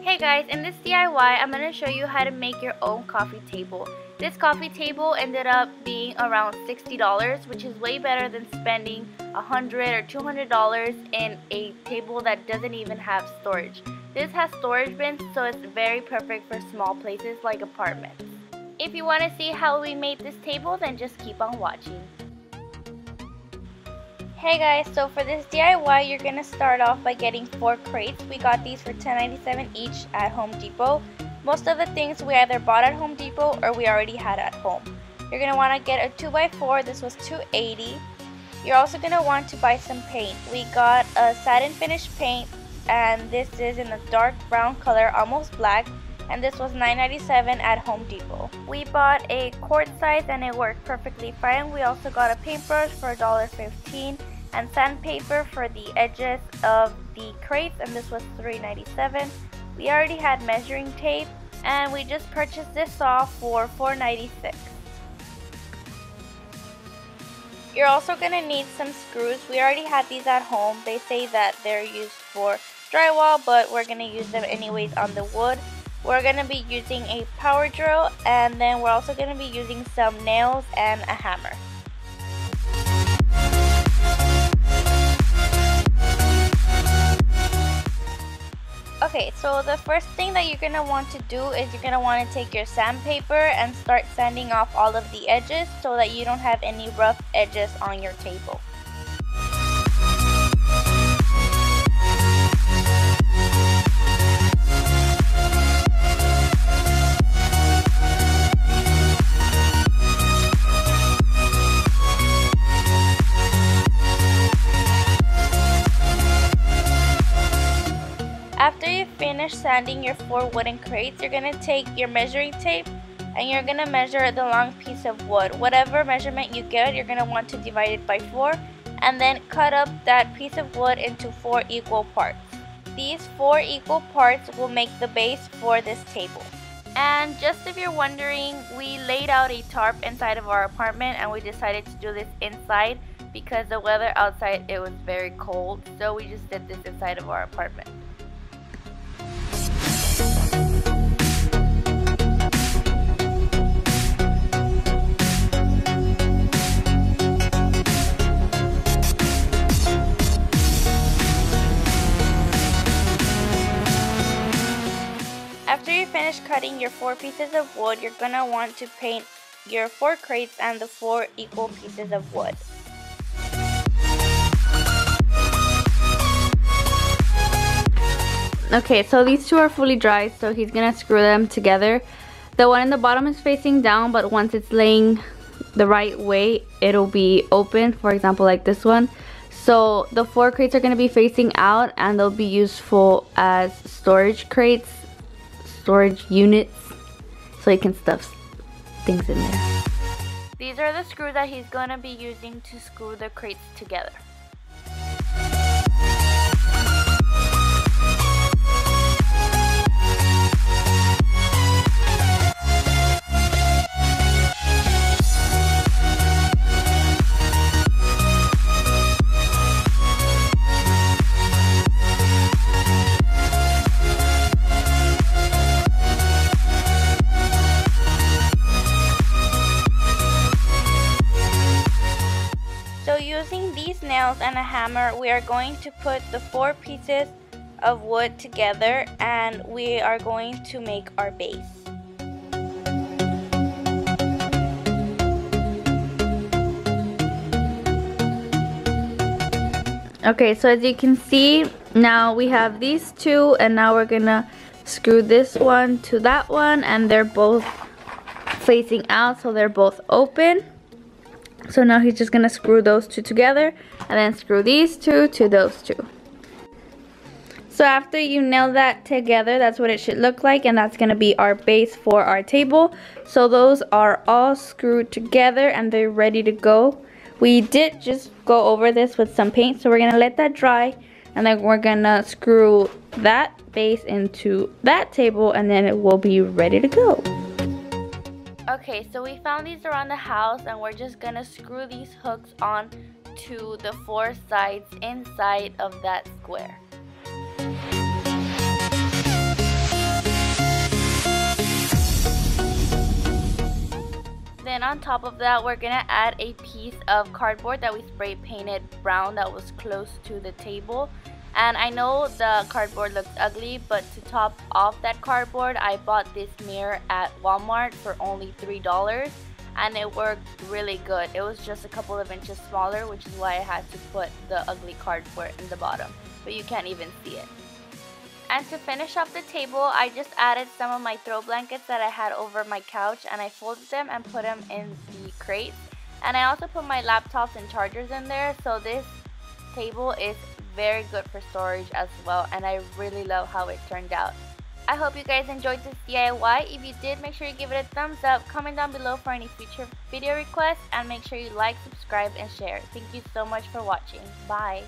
Hey guys, in this DIY, I'm going to show you how to make your own coffee table. This coffee table ended up being around $60, which is way better than spending $100 or $200 in a table that doesn't even have storage. This has storage bins, so it's very perfect for small places like apartments. If you want to see how we made this table, then just keep on watching. Hey guys, so for this DIY, you're going to start off by getting 4 crates. We got these for $10.97 each at Home Depot. Most of the things we either bought at Home Depot or we already had at home. You're going to want to get a 2x4, this was $2.80. You're also going to want to buy some paint. We got a satin finish paint, and this is in a dark brown color, almost black, and this was $9.97 at Home Depot. We bought a quart size and it worked perfectly fine. We also got a paintbrush for $1.15 and sandpaper for the edges of the crates, and this was $3.97. We already had measuring tape, and we just purchased this off for $4.96. You're also going to need some screws. We already had these at home. They say that they're used for drywall, but we're going to use them anyways on the wood. We're going to be using a power drill, and then we're also going to be using some nails and a hammer. Okay, so the first thing that you're going to want to do is you're going to want to take your sandpaper and start sanding off all of the edges so that you don't have any rough edges on your table. After you finish sanding your 4 wooden crates, you're going to take your measuring tape and you're going to measure the long piece of wood. Whatever measurement you get, you're going to want to divide it by 4 and then cut up that piece of wood into 4 equal parts. These 4 equal parts will make the base for this table. And just if you're wondering, we laid out a tarp inside of our apartment and we decided to do this inside because the weather outside, it was very cold, so we just did this inside of our apartment. After you finish cutting your 4 pieces of wood, you're going to want to paint your 4 crates and the 4 equal pieces of wood. Okay, so these 2 are fully dry, so he's going to screw them together. The one in the bottom is facing down, but once it's laying the right way, it'll be open, for example like this one. So the 4 crates are going to be facing out and they'll be useful as storage crates. Storage units, so you can stuff things in there. These are the screws that he's going to be using to screw the crates together. So using these nails and a hammer, we are going to put the 4 pieces of wood together and we are going to make our base. Okay, so as you can see, now we have these 2 and now we're gonna screw this one to that one, and they're both facing out, so they're both open. So now he's just gonna screw those 2 together and then screw these 2 to those 2. So after you nail that together, that's what it should look like, and that's gonna be our base for our table. So those are all screwed together and they're ready to go. We did just go over this with some paint, so we're gonna let that dry and then we're gonna screw that base into that table and then it will be ready to go. Okay, so we found these around the house and we're just gonna screw these hooks on to the 4 sides inside of that square. on top of that, we're gonna add a piece of cardboard that we spray painted brown that was close to the table. And I know the cardboard looks ugly, but to top off that cardboard, I bought this mirror at Walmart for only $3, and it worked really good. It was just a couple of inches smaller, which is why I had to put the ugly cardboard in the bottom, but you can't even see it. And to finish off the table, I just added some of my throw blankets that I had over my couch, and I folded them and put them in the crates. And I also put my laptops and chargers in there, so this table is very good for storage as well, and I really love how it turned out. I hope you guys enjoyed this DIY. If you did, make sure you give it a thumbs up, comment down below for any future video requests, and make sure you like, subscribe, and share. Thank you so much for watching. Bye!